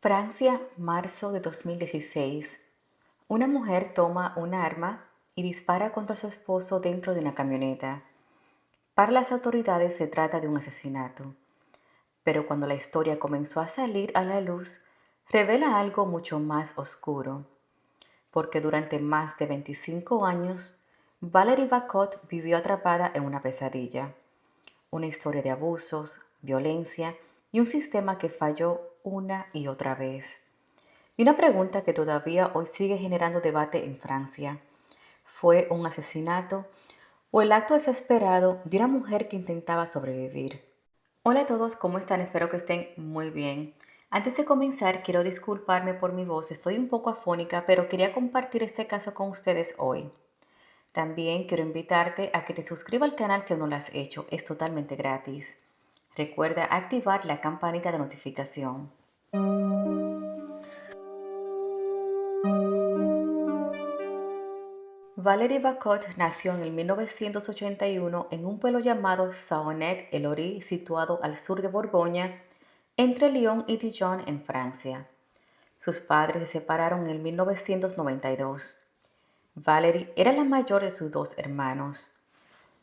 Francia, marzo de 2016. Una mujer toma un arma y dispara contra su esposo dentro de una camioneta. Para las autoridades se trata de un asesinato, pero cuando la historia comenzó a salir a la luz, revela algo mucho más oscuro, porque durante más de 25 años, Valerie Bacot vivió atrapada en una pesadilla, una historia de abusos, violencia y un sistema que falló una y otra vez. Y una pregunta que todavía hoy sigue generando debate en Francia. ¿Fue un asesinato o el acto desesperado de una mujer que intentaba sobrevivir? Hola a todos, ¿cómo están? Espero que estén muy bien. Antes de comenzar, quiero disculparme por mi voz, estoy un poco afónica, pero quería compartir este caso con ustedes hoy. También quiero invitarte a que te suscribas al canal si aún no lo has hecho, es totalmente gratis. Recuerda activar la campanita de notificación. Valerie Bacot nació en el 1981 en un pueblo llamado Saonnet-el-Ory, situado al sur de Borgoña, entre Lyon y Dijon, en Francia. Sus padres se separaron en 1992. Valerie era la mayor de sus dos hermanos.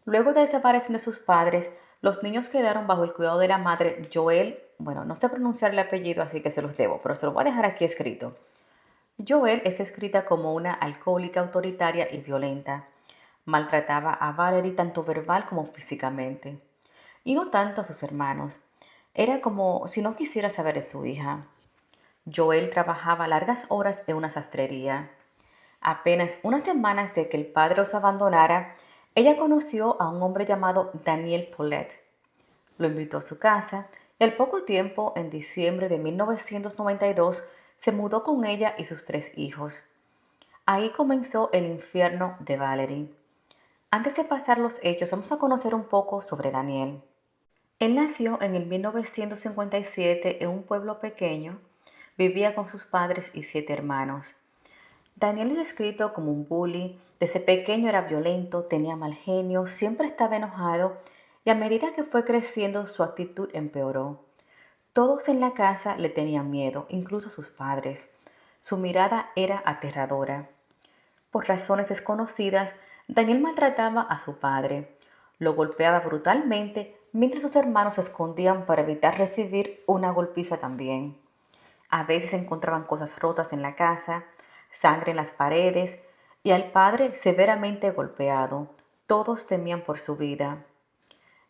Luego de la separación de sus padres, los niños quedaron bajo el cuidado de la madre Joël. Bueno, no sé pronunciar el apellido, así que se los debo, pero se lo voy a dejar aquí escrito. Joelle es escrita como una alcohólica autoritaria y violenta. Maltrataba a Valerie tanto verbal como físicamente. Y no tanto a sus hermanos. Era como si no quisiera saber de su hija. Joelle trabajaba largas horas en una sastrería. Apenas unas semanas de que el padre los abandonara, ella conoció a un hombre llamado Daniel Paulette. Lo invitó a su casa y al poco tiempo, en diciembre de 1992, se mudó con ella y sus tres hijos. Ahí comenzó el infierno de Valerie. Antes de pasar los hechos, vamos a conocer un poco sobre Daniel. Él nació en el 1957 en un pueblo pequeño. Vivía con sus padres y 7 hermanos. Daniel es descrito como un bully. Desde pequeño era violento, tenía mal genio, siempre estaba enojado y a medida que fue creciendo su actitud empeoró. Todos en la casa le tenían miedo, incluso sus padres. Su mirada era aterradora. Por razones desconocidas, Daniel maltrataba a su padre. Lo golpeaba brutalmente mientras sus hermanos se escondían para evitar recibir una golpiza también. A veces encontraban cosas rotas en la casa, sangre en las paredes y al padre severamente golpeado. Todos temían por su vida.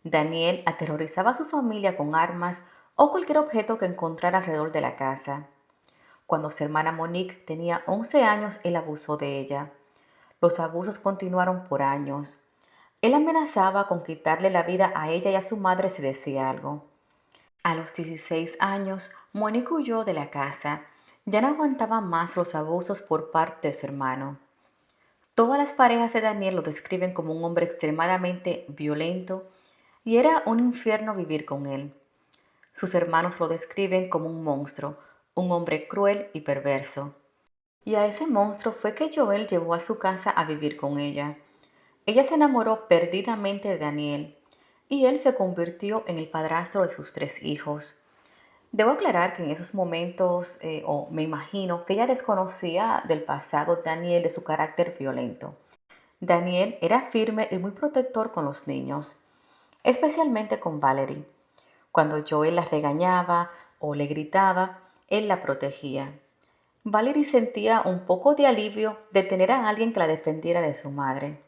Daniel aterrorizaba a su familia con armas o cualquier objeto que encontrara alrededor de la casa. Cuando su hermana Monique tenía 11 años, él abusó de ella. Los abusos continuaron por años. Él amenazaba con quitarle la vida a ella y a su madre si decía algo. A los 16 años, Monique huyó de la casa. Ya no aguantaba más los abusos por parte de su hermano. Todas las parejas de Daniel lo describen como un hombre extremadamente violento y era un infierno vivir con él. Sus hermanos lo describen como un monstruo, un hombre cruel y perverso. Y a ese monstruo fue que Joel llevó a su casa a vivir con ella. Ella se enamoró perdidamente de Daniel y él se convirtió en el padrastro de sus 3 hijos. Debo aclarar que en esos momentos, o me imagino, que ella desconocía del pasado de Daniel, de su carácter violento. Daniel era firme y muy protector con los niños, especialmente con Valerie. Cuando Joel la regañaba o le gritaba, él la protegía. Valerie sentía un poco de alivio de tener a alguien que la defendiera de su madre.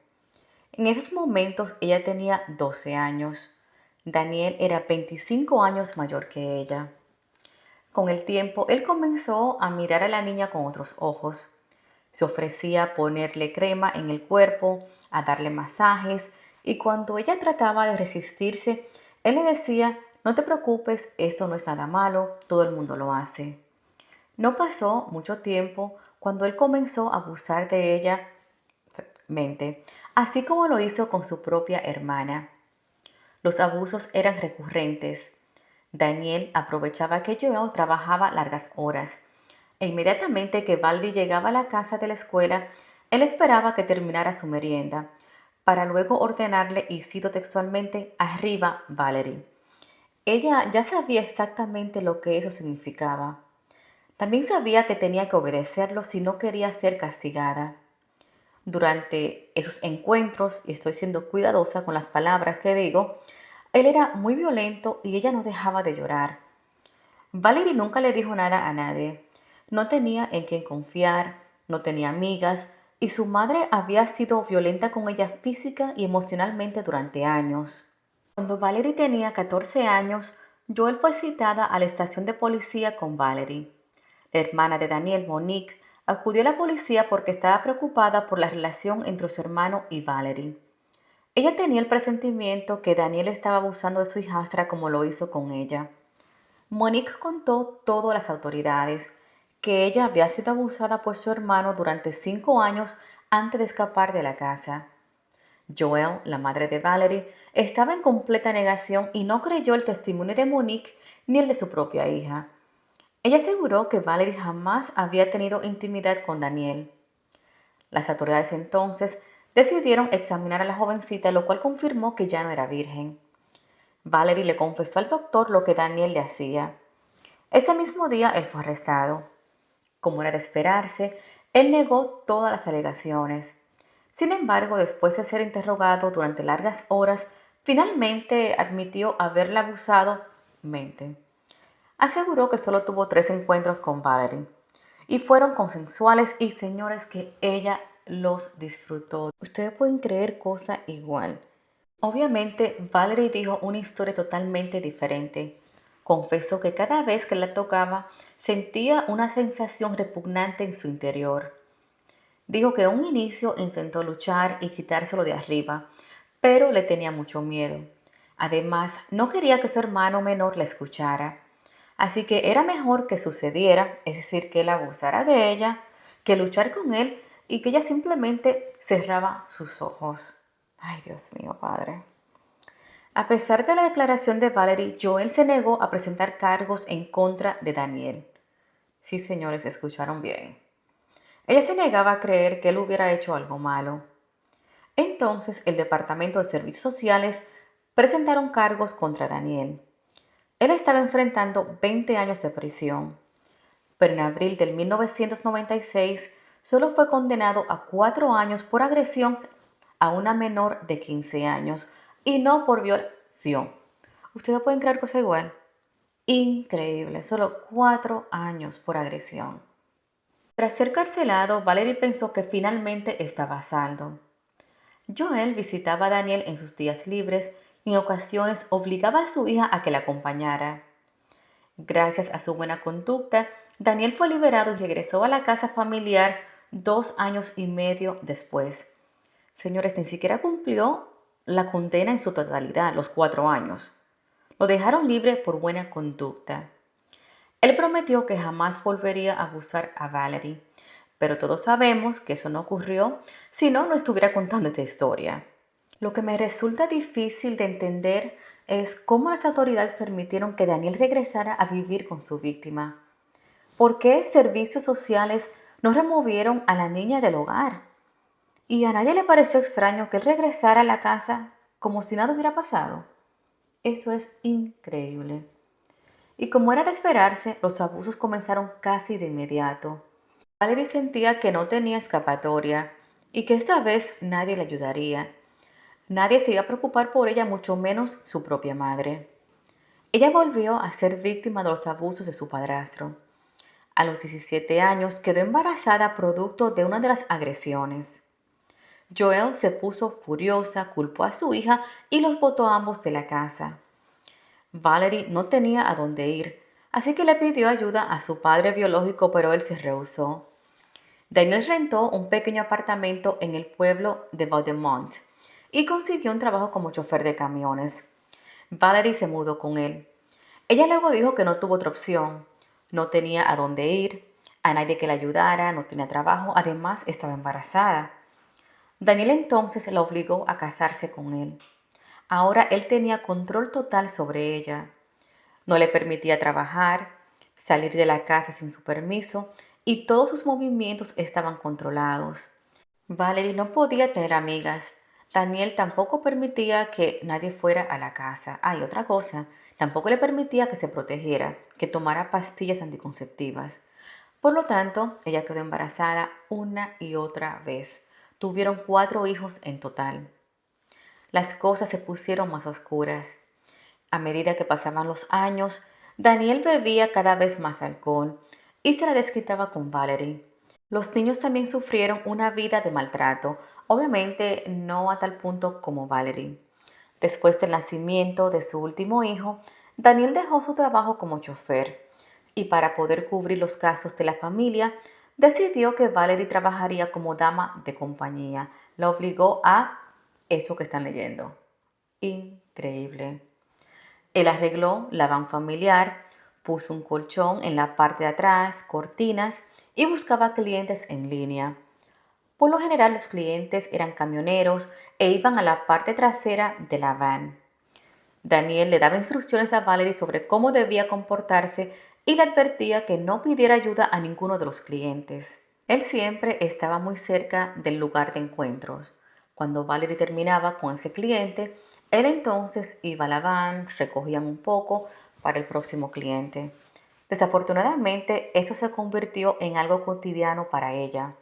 En esos momentos ella tenía 12 años. Daniel era 25 años mayor que ella. Con el tiempo, él comenzó a mirar a la niña con otros ojos. Se ofrecía a ponerle crema en el cuerpo, a darle masajes, y cuando ella trataba de resistirse, él le decía, no te preocupes, esto no es nada malo, todo el mundo lo hace. No pasó mucho tiempo cuando él comenzó a abusar de ella mente, así como lo hizo con su propia hermana. Los abusos eran recurrentes. Daniel aprovechaba que Joel trabajaba largas horas e inmediatamente que Valerie llegaba a la casa de la escuela, él esperaba que terminara su merienda para luego ordenarle, y cito textualmente, arriba Valerie. Ella ya sabía exactamente lo que eso significaba. También sabía que tenía que obedecerlo si no quería ser castigada. Durante esos encuentros, y estoy siendo cuidadosa con las palabras que digo, él era muy violento y ella no dejaba de llorar. Valerie nunca le dijo nada a nadie. No tenía en quién confiar, no tenía amigas y su madre había sido violenta con ella física y emocionalmente durante años. Cuando Valerie tenía 14 años, Joel fue citada a la estación de policía con Valerie. La hermana de Daniel, Monique, acudió a la policía porque estaba preocupada por la relación entre su hermano y Valerie. Ella tenía el presentimiento que Daniel estaba abusando de su hijastra como lo hizo con ella. Monique contó todo a las autoridades, que ella había sido abusada por su hermano durante 5 años antes de escapar de la casa. Joelle, la madre de Valerie, estaba en completa negación y no creyó el testimonio de Monique ni el de su propia hija. Ella aseguró que Valerie jamás había tenido intimidad con Daniel. Las autoridades entonces decidieron examinar a la jovencita, lo cual confirmó que ya no era virgen. Valerie le confesó al doctor lo que Daniel le hacía. Ese mismo día él fue arrestado. Como era de esperarse, él negó todas las alegaciones. Sin embargo, después de ser interrogado durante largas horas, finalmente admitió haberla abusado mente. Aseguró que solo tuvo 3 encuentros con Valerie y fueron consensuales y señores que ella los disfrutó. Ustedes pueden creer cosa igual. Obviamente, Valerie dijo una historia totalmente diferente. Confesó que cada vez que la tocaba sentía una sensación repugnante en su interior. Dijo que a un inicio intentó luchar y quitárselo de arriba, pero le tenía mucho miedo. Además, no quería que su hermano menor la escuchara. Así que era mejor que sucediera, es decir, que él abusara de ella, que luchar con él y que ella simplemente cerraba sus ojos. Ay, Dios mío, padre. A pesar de la declaración de Valerie, Joel se negó a presentar cargos en contra de Daniel. Sí, señores, escucharon bien. Ella se negaba a creer que él hubiera hecho algo malo. Entonces, el Departamento de Servicios Sociales presentaron cargos contra Daniel. Él estaba enfrentando 20 años de prisión, pero en abril de 1996 solo fue condenado a 4 años por agresión a una menor de 15 años y no por violación. ¿Ustedes pueden creer cosa igual? Increíble, solo 4 años por agresión. Tras ser carcelado, Valerie pensó que finalmente estaba a salvo. Joel visitaba a Daniel en sus días libres y en ocasiones obligaba a su hija a que la acompañara. Gracias a su buena conducta, Daniel fue liberado y regresó a la casa familiar 2 años y medio después. Señores, ni siquiera cumplió la condena en su totalidad, los 4 años. Lo dejaron libre por buena conducta. Él prometió que jamás volvería a abusar a Valerie, pero todos sabemos que eso no ocurrió, si no, no estuviera contando esta historia. Lo que me resulta difícil de entender es cómo las autoridades permitieron que Daniel regresara a vivir con su víctima. ¿Por qué servicios sociales no removieron a la niña del hogar? Y a nadie le pareció extraño que él regresara a la casa como si nada hubiera pasado. Eso es increíble. Y como era de esperarse, los abusos comenzaron casi de inmediato. Valerie sentía que no tenía escapatoria y que esta vez nadie le ayudaría. Nadie se iba a preocupar por ella, mucho menos su propia madre. Ella volvió a ser víctima de los abusos de su padrastro. A los 17 años quedó embarazada producto de una de las agresiones. Joelle se puso furiosa, culpó a su hija y los botó a ambos de la casa. Valerie no tenía a dónde ir, así que le pidió ayuda a su padre biológico, pero él se rehusó. Daniel rentó un pequeño apartamento en el pueblo de Vaudemont y consiguió un trabajo como chofer de camiones. Valerie se mudó con él. Ella luego dijo que no tuvo otra opción. No tenía a dónde ir, a nadie que la ayudara, no tenía trabajo, además estaba embarazada. Daniel entonces la obligó a casarse con él. Ahora él tenía control total sobre ella. No le permitía trabajar, salir de la casa sin su permiso y todos sus movimientos estaban controlados. Valerie no podía tener amigas. Daniel tampoco permitía que nadie fuera a la casa. Hay otra cosa, tampoco le permitía que se protegiera, que tomara pastillas anticonceptivas. Por lo tanto, ella quedó embarazada una y otra vez. Tuvieron 4 hijos en total. Las cosas se pusieron más oscuras. A medida que pasaban los años, Daniel bebía cada vez más alcohol y se la desquitaba con Valerie. Los niños también sufrieron una vida de maltrato, obviamente no a tal punto como Valerie. Después del nacimiento de su último hijo, Daniel dejó su trabajo como chofer y para poder cubrir los gastos de la familia, decidió que Valerie trabajaría como dama de compañía. La obligó a eso que están leyendo. Increíble. Él arregló la van familiar, puso un colchón en la parte de atrás, cortinas y buscaba clientes en línea. Por lo general los clientes eran camioneros e iban a la parte trasera de la van. Daniel le daba instrucciones a Valerie sobre cómo debía comportarse y le advertía que no pidiera ayuda a ninguno de los clientes. Él siempre estaba muy cerca del lugar de encuentros. Cuando Valerie terminaba con ese cliente, él entonces iba a la van, recogían un poco para el próximo cliente. Desafortunadamente, eso se convirtió en algo cotidiano para ella.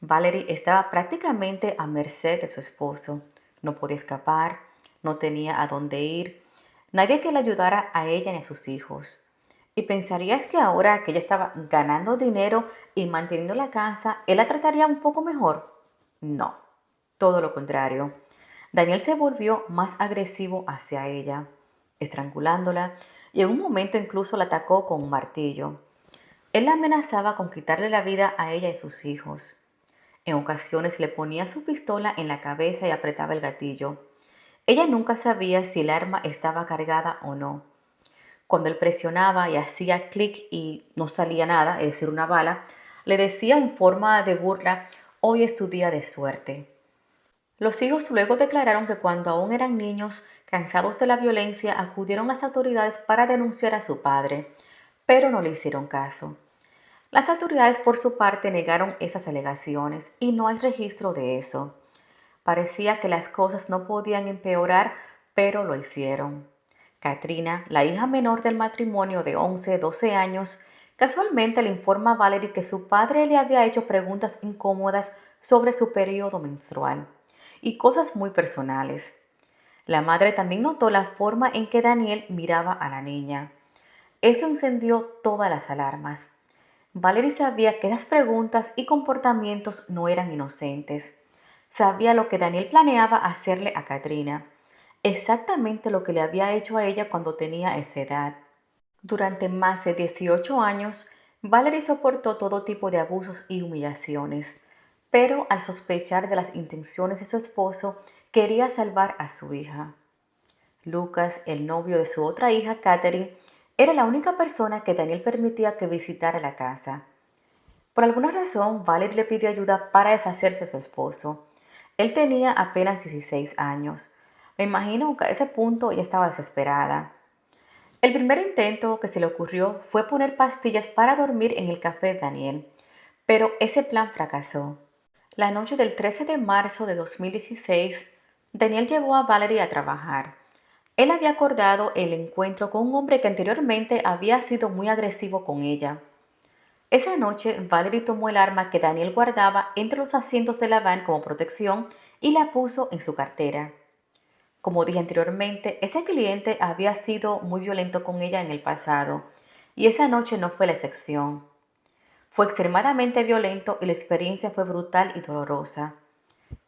Valerie estaba prácticamente a merced de su esposo. No podía escapar, no tenía a dónde ir, nadie que le ayudara a ella ni a sus hijos. ¿Y pensarías que ahora que ella estaba ganando dinero y manteniendo la casa, él la trataría un poco mejor? No, todo lo contrario. Daniel se volvió más agresivo hacia ella, estrangulándola y en un momento incluso la atacó con un martillo. Él la amenazaba con quitarle la vida a ella y sus hijos. En ocasiones le ponía su pistola en la cabeza y apretaba el gatillo. Ella nunca sabía si el arma estaba cargada o no. Cuando él presionaba y hacía clic y no salía nada, es decir, una bala, le decía en forma de burla, hoy es tu día de suerte. Los hijos luego declararon que cuando aún eran niños, cansados de la violencia, acudieron a las autoridades para denunciar a su padre, pero no le hicieron caso. Las autoridades por su parte negaron esas alegaciones y no hay registro de eso. Parecía que las cosas no podían empeorar, pero lo hicieron. Katrina, la hija menor del matrimonio de 11-12 años, casualmente le informa a Valerie que su padre le había hecho preguntas incómodas sobre su periodo menstrual y cosas muy personales. La madre también notó la forma en que Daniel miraba a la niña. Eso encendió todas las alarmas. Valerie sabía que esas preguntas y comportamientos no eran inocentes. Sabía lo que Daniel planeaba hacerle a Katrina, exactamente lo que le había hecho a ella cuando tenía esa edad. Durante más de 18 años, Valerie soportó todo tipo de abusos y humillaciones, pero al sospechar de las intenciones de su esposo, quería salvar a su hija. Lucas, el novio de su otra hija, Catherine, era la única persona que Daniel permitía que visitara la casa. Por alguna razón, Valerie le pidió ayuda para deshacerse de su esposo. Él tenía apenas 16 años. Me imagino que a ese punto ella estaba desesperada. El primer intento que se le ocurrió fue poner pastillas para dormir en el café de Daniel, pero ese plan fracasó. La noche del 13 de marzo de 2016, Daniel llevó a Valerie a trabajar. Él había acordado el encuentro con un hombre que anteriormente había sido muy agresivo con ella. Esa noche, Valerie tomó el arma que Daniel guardaba entre los asientos de la van como protección y la puso en su cartera. Como dije anteriormente, ese cliente había sido muy violento con ella en el pasado y esa noche no fue la excepción. Fue extremadamente violento y la experiencia fue brutal y dolorosa.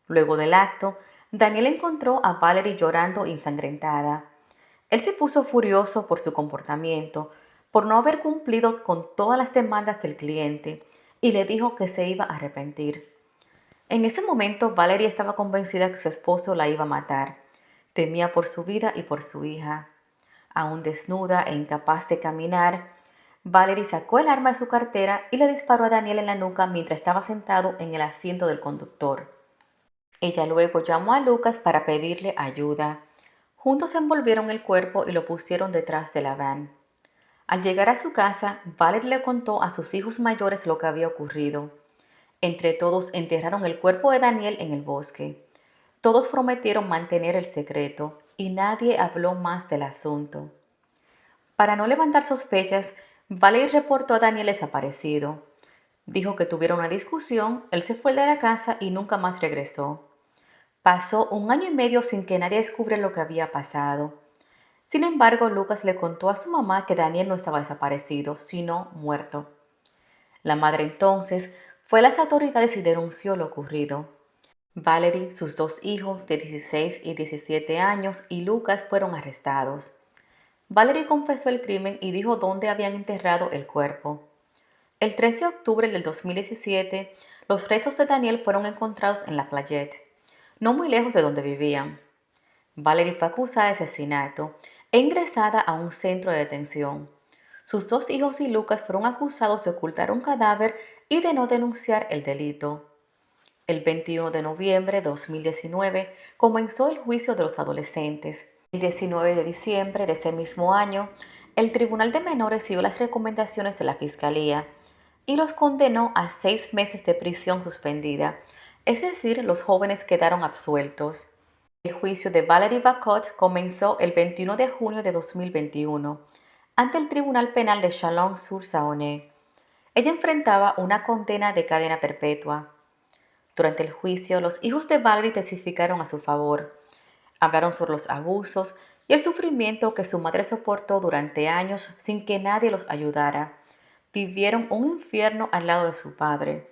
Luego del acto, Daniel encontró a Valerie llorando y ensangrentada. Él se puso furioso por su comportamiento, por no haber cumplido con todas las demandas del cliente, y le dijo que se iba a arrepentir. En ese momento, Valerie estaba convencida que su esposo la iba a matar. Temía por su vida y por su hija. Aún desnuda e incapaz de caminar, Valerie sacó el arma de su cartera y le disparó a Daniel en la nuca mientras estaba sentado en el asiento del conductor. Ella luego llamó a Lucas para pedirle ayuda. Juntos envolvieron el cuerpo y lo pusieron detrás de la van. Al llegar a su casa, Valerie le contó a sus hijos mayores lo que había ocurrido. Entre todos enterraron el cuerpo de Daniel en el bosque. Todos prometieron mantener el secreto y nadie habló más del asunto. Para no levantar sospechas, Valerie reportó a Daniel desaparecido. Dijo que tuvieron una discusión, él se fue de la casa y nunca más regresó. Pasó un año y medio sin que nadie descubriera lo que había pasado. Sin embargo, Lucas le contó a su mamá que Daniel no estaba desaparecido, sino muerto. La madre entonces fue a las autoridades y denunció lo ocurrido. Valerie, sus dos hijos de 16 y 17 años y Lucas fueron arrestados. Valerie confesó el crimen y dijo dónde habían enterrado el cuerpo. El 13 de octubre del 2017, los restos de Daniel fueron encontrados en La Fayette, no muy lejos de donde vivían. Valerie fue acusada de asesinato e ingresada a un centro de detención. Sus dos hijos y Lucas fueron acusados de ocultar un cadáver y de no denunciar el delito. El 21 de noviembre de 2019 comenzó el juicio de los adolescentes. El 19 de diciembre de ese mismo año, el Tribunal de Menores siguió las recomendaciones de la Fiscalía y los condenó a 6 meses de prisión suspendida, es decir, los jóvenes quedaron absueltos. El juicio de Valerie Bacot comenzó el 21 de junio de 2021 ante el Tribunal Penal de Chalon-sur-Saône. Ella enfrentaba una condena de cadena perpetua. Durante el juicio, los hijos de Valerie testificaron a su favor. Hablaron sobre los abusos y el sufrimiento que su madre soportó durante años sin que nadie los ayudara. Vivieron un infierno al lado de su padre.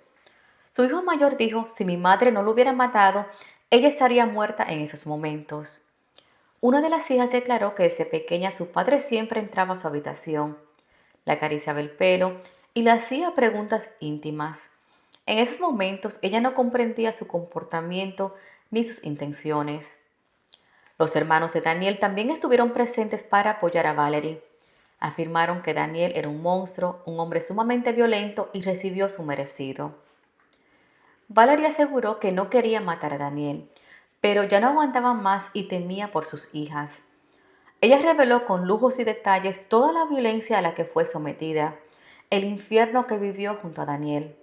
Su hijo mayor dijo, si mi madre no lo hubiera matado, ella estaría muerta en esos momentos. Una de las hijas declaró que desde pequeña su padre siempre entraba a su habitación, le acariciaba el pelo y le hacía preguntas íntimas. En esos momentos ella no comprendía su comportamiento ni sus intenciones. Los hermanos de Daniel también estuvieron presentes para apoyar a Valerie. Afirmaron que Daniel era un monstruo, un hombre sumamente violento y recibió su merecido. Valerie aseguró que no quería matar a Daniel, pero ya no aguantaba más y temía por sus hijas. Ella reveló con lujos y detalles toda la violencia a la que fue sometida, el infierno que vivió junto a Daniel.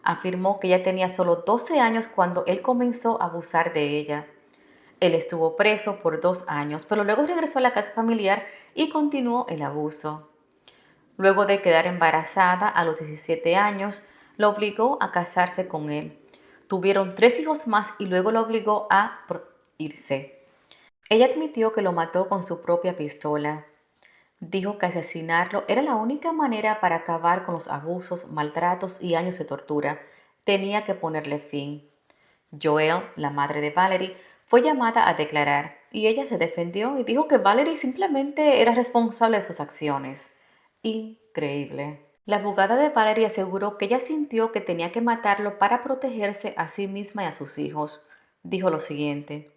Afirmó que ella tenía solo 12 años cuando él comenzó a abusar de ella. Él estuvo preso por 2 años, pero luego regresó a la casa familiar y continuó el abuso. Luego de quedar embarazada a los 17 años, la obligó a casarse con él. Tuvieron 3 hijos más y luego la obligó a irse. Ella admitió que lo mató con su propia pistola. Dijo que asesinarlo era la única manera para acabar con los abusos, maltratos y años de tortura. Tenía que ponerle fin. Joelle, la madre de Valerie, fue llamada a declarar y ella se defendió y dijo que Valerie simplemente era responsable de sus acciones. Increíble. La abogada de Valerie aseguró que ella sintió que tenía que matarlo para protegerse a sí misma y a sus hijos. Dijo lo siguiente: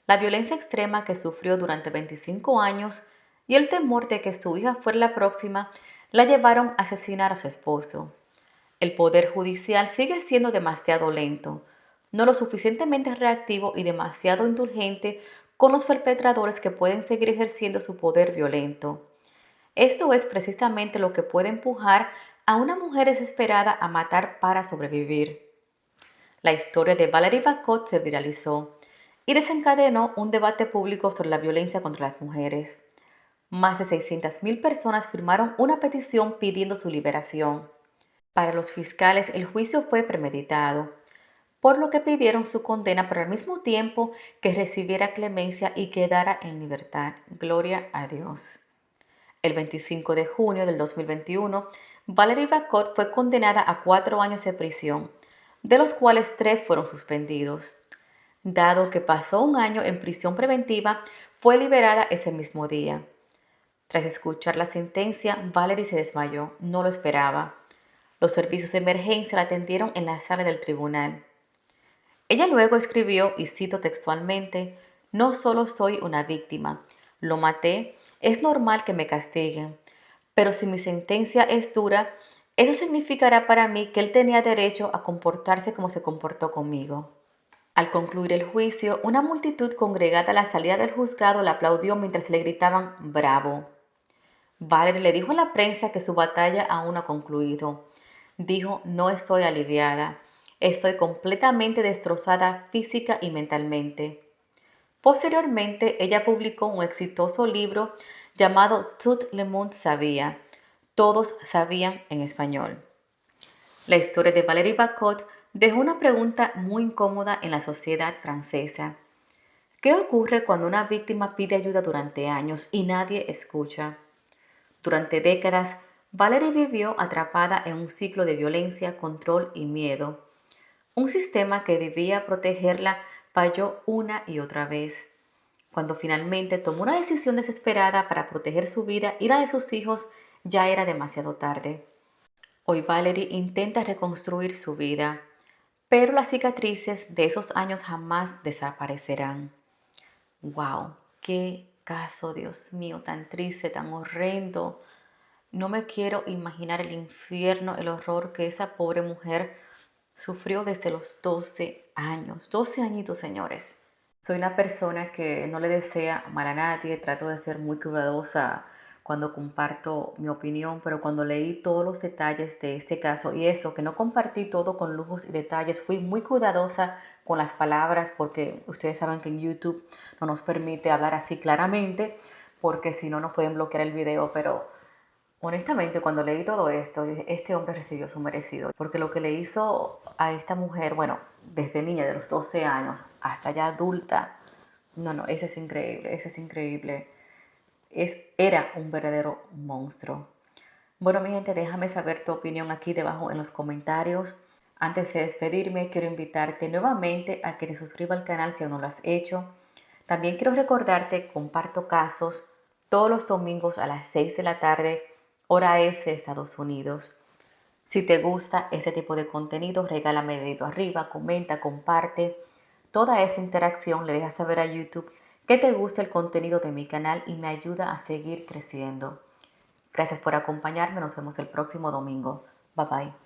la violencia extrema que sufrió durante 25 años y el temor de que su hija fuera la próxima la llevaron a asesinar a su esposo. El poder judicial sigue siendo demasiado lento, no lo suficientemente reactivo y demasiado indulgente con los perpetradores que pueden seguir ejerciendo su poder violento. Esto es precisamente lo que puede empujar a una mujer desesperada a matar para sobrevivir. La historia de Valerie Bacot se viralizó y desencadenó un debate público sobre la violencia contra las mujeres. Más de 600.000 personas firmaron una petición pidiendo su liberación. Para los fiscales, el juicio fue premeditado, por lo que pidieron su condena, pero al mismo tiempo que recibiera clemencia y quedara en libertad. Gloria a Dios. El 25 de junio del 2021, Valerie Bacot fue condenada a 4 años de prisión, de los cuales 3 fueron suspendidos. Dado que pasó un año en prisión preventiva, fue liberada ese mismo día. Tras escuchar la sentencia, Valerie se desmayó, no lo esperaba. Los servicios de emergencia la atendieron en la sala del tribunal. Ella luego escribió, y cito textualmente, no solo soy una víctima, lo maté, es normal que me castiguen, pero si mi sentencia es dura, eso significará para mí que él tenía derecho a comportarse como se comportó conmigo. Al concluir el juicio, una multitud congregada a la salida del juzgado la aplaudió mientras le gritaban ¡Bravo! Valerie le dijo a la prensa que su batalla aún no ha concluido. Dijo, no estoy aliviada, estoy completamente destrozada física y mentalmente. Posteriormente, ella publicó un exitoso libro llamado Tout le monde savait, todos sabían en español. La historia de Valérie Bacot dejó una pregunta muy incómoda en la sociedad francesa. ¿Qué ocurre cuando una víctima pide ayuda durante años y nadie escucha? Durante décadas, Valerie vivió atrapada en un ciclo de violencia, control y miedo. Un sistema que debía protegerla falló una y otra vez. Cuando finalmente tomó una decisión desesperada para proteger su vida y la de sus hijos, ya era demasiado tarde. Hoy Valerie intenta reconstruir su vida, pero las cicatrices de esos años jamás desaparecerán. ¡Wow! ¡Qué caso, Dios mío, tan triste, tan horrendo! No me quiero imaginar el infierno, el horror que esa pobre mujer sufrió desde los 12 años. 12 añitos, señores. Soy una persona que no le desea mal a nadie, trato de ser muy cuidadosa cuando comparto mi opinión, pero cuando leí todos los detalles de este caso y eso, que no compartí todo con lujos y detalles, fui muy cuidadosa con las palabras porque ustedes saben que en YouTube no nos permite hablar así claramente porque si no nos pueden bloquear el video, pero honestamente, cuando leí todo esto, dije, este hombre recibió su merecido, porque lo que le hizo a esta mujer, bueno, desde niña de los 12 años hasta ya adulta, no, no, eso es increíble, eso es increíble. Era un verdadero monstruo. Bueno, mi gente, déjame saber tu opinión aquí debajo en los comentarios. Antes de despedirme, quiero invitarte nuevamente a que te suscribas al canal si aún no lo has hecho. También quiero recordarte, comparto casos todos los domingos a las 6 de la tarde, hora S de Estados Unidos. Si te gusta este tipo de contenido, regálame dedito arriba, comenta, comparte. Toda esa interacción le deja saber a YouTube que te gusta el contenido de mi canal y me ayuda a seguir creciendo. Gracias por acompañarme, nos vemos el próximo domingo. Bye bye.